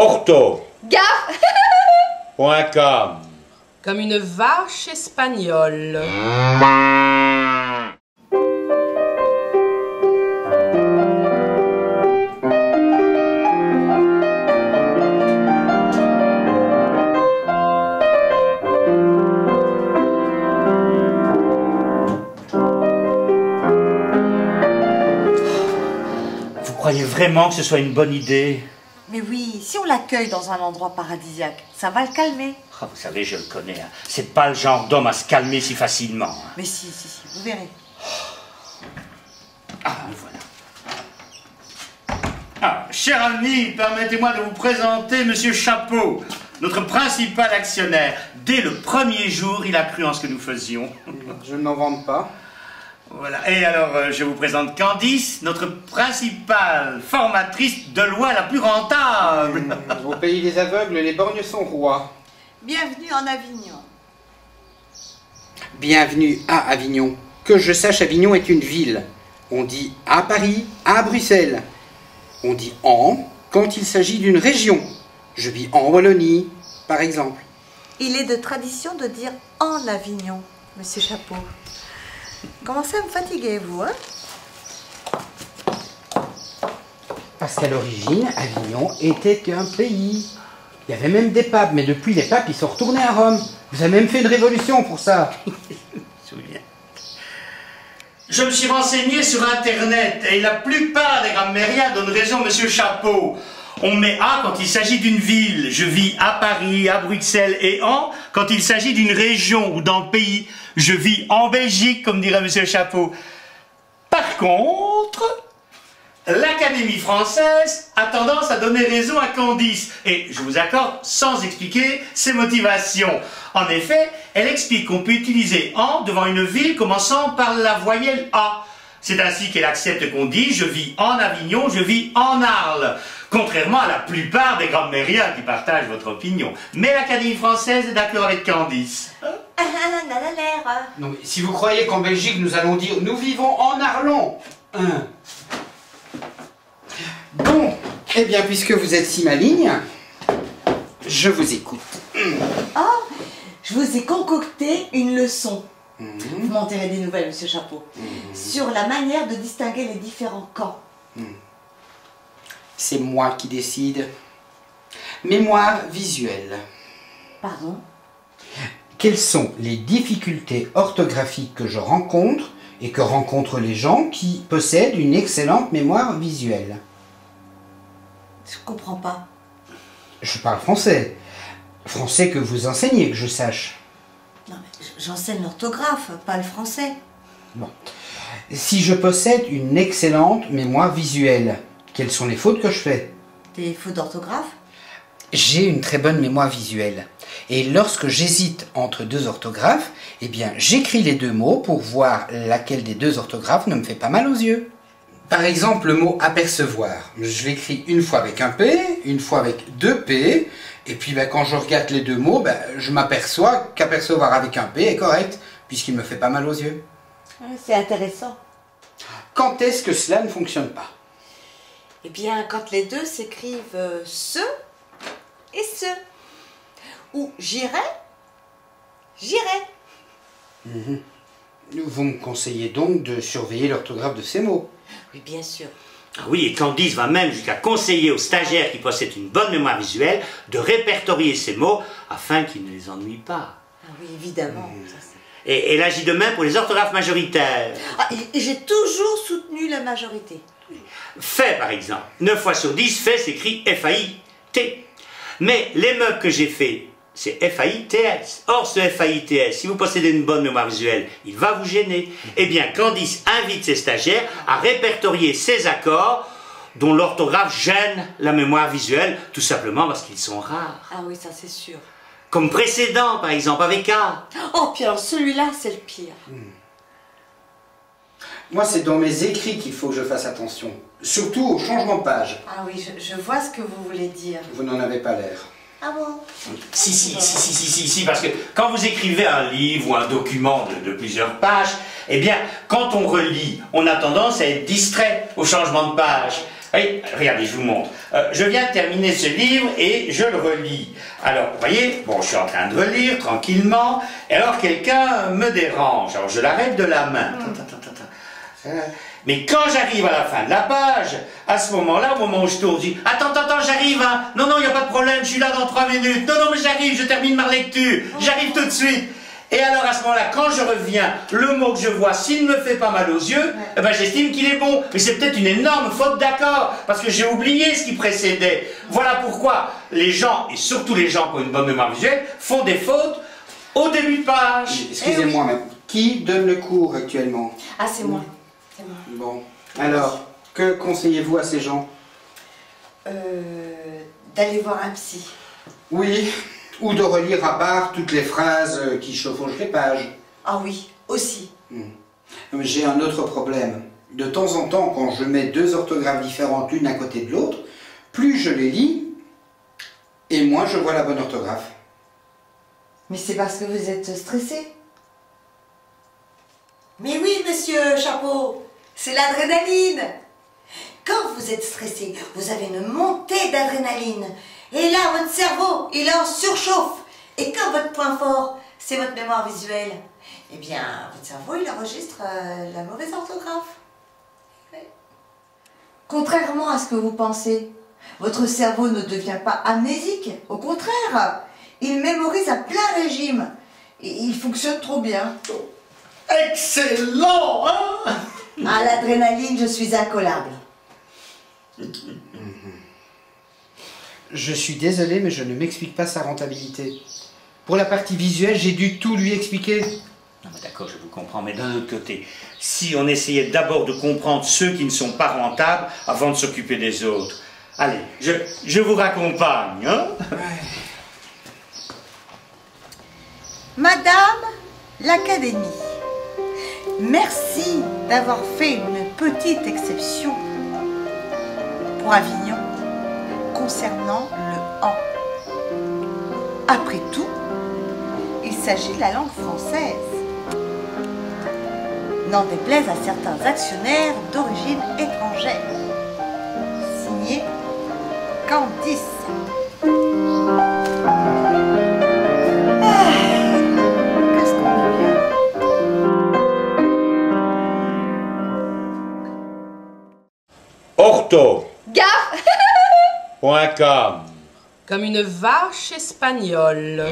Orto.com. Comme une vache espagnole. Vous croyez vraiment que ce soit une bonne idée? Mais oui, si on l'accueille dans un endroit paradisiaque, ça va le calmer. Ah, vous savez, je le connais. Hein. C'est pas le genre d'homme à se calmer si facilement. Hein. Mais si, vous verrez. Ah, le voilà. Ah, cher ami, permettez-moi de vous présenter Monsieur Chapeau, notre principal actionnaire. Dès le premier jour, il a cru en ce que nous faisions. Je n'en vante pas. Voilà. Et alors, je vous présente Candice, notre principale formatrice de loi la plus rentable. Au pays des aveugles, les borgnes sont rois. Bienvenue en Avignon. Bienvenue à Avignon. Que je sache, Avignon est une ville. On dit à Paris, à Bruxelles. On dit en quand il s'agit d'une région. Je vis en Wallonie, par exemple. Il est de tradition de dire en Avignon, Monsieur Chapeau. Commencez à me fatiguer, vous, hein? Parce qu'à l'origine, Avignon était un pays. Il y avait même des papes, mais depuis les papes, ils sont retournés à Rome. Vous avez même fait une révolution pour ça. Je me suis renseigné sur Internet et la plupart des grammairiens donnent raison, Monsieur Chapeau. On met A quand il s'agit d'une ville. Je vis à Paris, à Bruxelles et en quand il s'agit d'une région ou d'un pays. Je vis en Belgique, comme dirait Monsieur Chapeau. Par contre, l'Académie française a tendance à donner raison à Candice. Et je vous accorde sans expliquer ses motivations. En effet, elle explique qu'on peut utiliser en devant une ville commençant par la voyelle A. C'est ainsi qu'elle accepte qu'on dise « je vis en Avignon, je vis en Arles », contrairement à la plupart des grammairiens qui partagent votre opinion. Mais l'Académie française est d'accord avec Candice. Non, mais si vous croyez qu'en Belgique, nous allons dire « nous vivons en Arlon », Bon, eh bien, puisque vous êtes si maligne, je vous écoute. Oh, je vous ai concocté une leçon. Vous m'en direz des nouvelles, Monsieur Chapeau, sur la manière de distinguer les différents camps. C'est moi qui décide. Mémoire visuelle. Pardon? Quelles sont les difficultés orthographiques que je rencontre et que rencontrent les gens qui possèdent une excellente mémoire visuelle? Je comprends pas. Je parle français. Français que vous enseignez, que je sache. Non, mais j'enseigne l'orthographe, pas le français. Bon. Si je possède une excellente mémoire visuelle, quelles sont les fautes que je fais? Des fautes d'orthographe? J'ai une très bonne mémoire visuelle. Et lorsque j'hésite entre deux orthographes, eh bien, j'écris les deux mots pour voir laquelle des deux orthographes ne me fait pas mal aux yeux. Par exemple, le mot apercevoir. Je l'écris une fois avec un P, une fois avec deux P, et puis quand je regarde les deux mots, je m'aperçois qu'apercevoir avec un P est correct, puisqu'il me fait pas mal aux yeux. C'est intéressant. Quand est-ce que cela ne fonctionne pas? Eh bien, quand les deux s'écrivent ce et ce. Ou j'irai. Vous me conseillez donc de surveiller l'orthographe de ces mots? Oui, bien sûr. Ah oui, et Candice va même jusqu'à conseiller aux stagiaires qui possèdent une bonne mémoire visuelle de répertorier ces mots afin qu'ils ne les ennuient pas. Ah oui, évidemment. Et elle agit de même pour les orthographes majoritaires. Ah, et j'ai toujours soutenu la majorité. Fait, par exemple. 9 fois sur 10, fait s'écrit F-A-I-T. Mais les meubles que j'ai faits, c'est F-A-I-T-S. Or, ce F-A-I-T-S, si vous possédez une bonne mémoire visuelle, il va vous gêner. Eh bien, Candice invite ses stagiaires à répertorier ces accords dont l'orthographe gêne la mémoire visuelle, tout simplement parce qu'ils sont rares. Ah oui, ça c'est sûr. Comme précédent, par exemple, avec A. Oh, puis alors celui-là, c'est le pire. Moi, c'est dans mes écrits qu'il faut que je fasse attention. Surtout au changement de page. Ah oui, je vois ce que vous voulez dire. Vous n'en avez pas l'air. Ah bon? Si, parce que quand vous écrivez un livre ou un document de plusieurs pages, eh bien, quand on relit, on a tendance à être distrait au changement de page. Oui, regardez, je vous montre. Je viens de terminer ce livre et je le relis. Alors, vous voyez, bon, je suis en train de relire tranquillement, et alors quelqu'un me dérange. Alors, je l'arrête de la main. Mais quand j'arrive à la fin de la page, à ce moment-là, au moment où je tourne, je dis « Attends, j'arrive, hein. Non, il n'y a pas de problème, je suis là dans 3 minutes. Non, mais j'arrive, je termine ma lecture. J'arrive tout de suite. » Et alors, à ce moment-là, quand je reviens, le mot que je vois, s'il ne me fait pas mal aux yeux, eh ben, j'estime qu'il est bon. Mais c'est peut-être une énorme faute d'accord, parce que j'ai oublié ce qui précédait. Voilà pourquoi les gens, et surtout les gens qui ont une bonne mémoire visuelle, font des fautes au début de page. Excusez-moi, mais qui donne le cours actuellement? Ah, c'est moi. C'est moi. Bon, alors, que conseillez-vous à ces gens? D'aller voir un psy. Oui, ou de relire à part toutes les phrases qui chevauchent les pages. Ah oui, aussi. J'ai un autre problème. De temps en temps, quand je mets 2 orthographes différentes l'une à côté de l'autre, plus je les lis, et moins je vois la bonne orthographe. Mais c'est parce que vous êtes stressé. Mais oui, monsieur Chapeau, c'est l'adrénaline. Quand vous êtes stressé, vous avez une montée d'adrénaline. Et là, votre cerveau, il est en surchauffe. Et comme votre point fort, c'est votre mémoire visuelle, eh bien, votre cerveau, il enregistre la mauvaise orthographe. Oui. Contrairement à ce que vous pensez, votre cerveau ne devient pas amnésique. Au contraire, il mémorise à plein régime. Et il fonctionne trop bien. Excellent, hein? À l'adrénaline, je suis incollable. Je suis désolé, mais je ne m'explique pas sa rentabilité. Pour la partie visuelle, j'ai dû tout lui expliquer. Non, mais d'accord, je vous comprends, mais d'un autre côté, si on essayait d'abord de comprendre ceux qui ne sont pas rentables avant de s'occuper des autres. Allez, je vous raccompagne, hein? Madame l'Académie, merci d'avoir fait une petite exception pour Avignon concernant le « en ». Après tout, il s'agit de la langue française. N'en déplaise à certains actionnaires d'origine étrangère. Signé Candice. Qu'est-ce qu'on est bien. Gaffe Orto.com Comme une vache espagnole.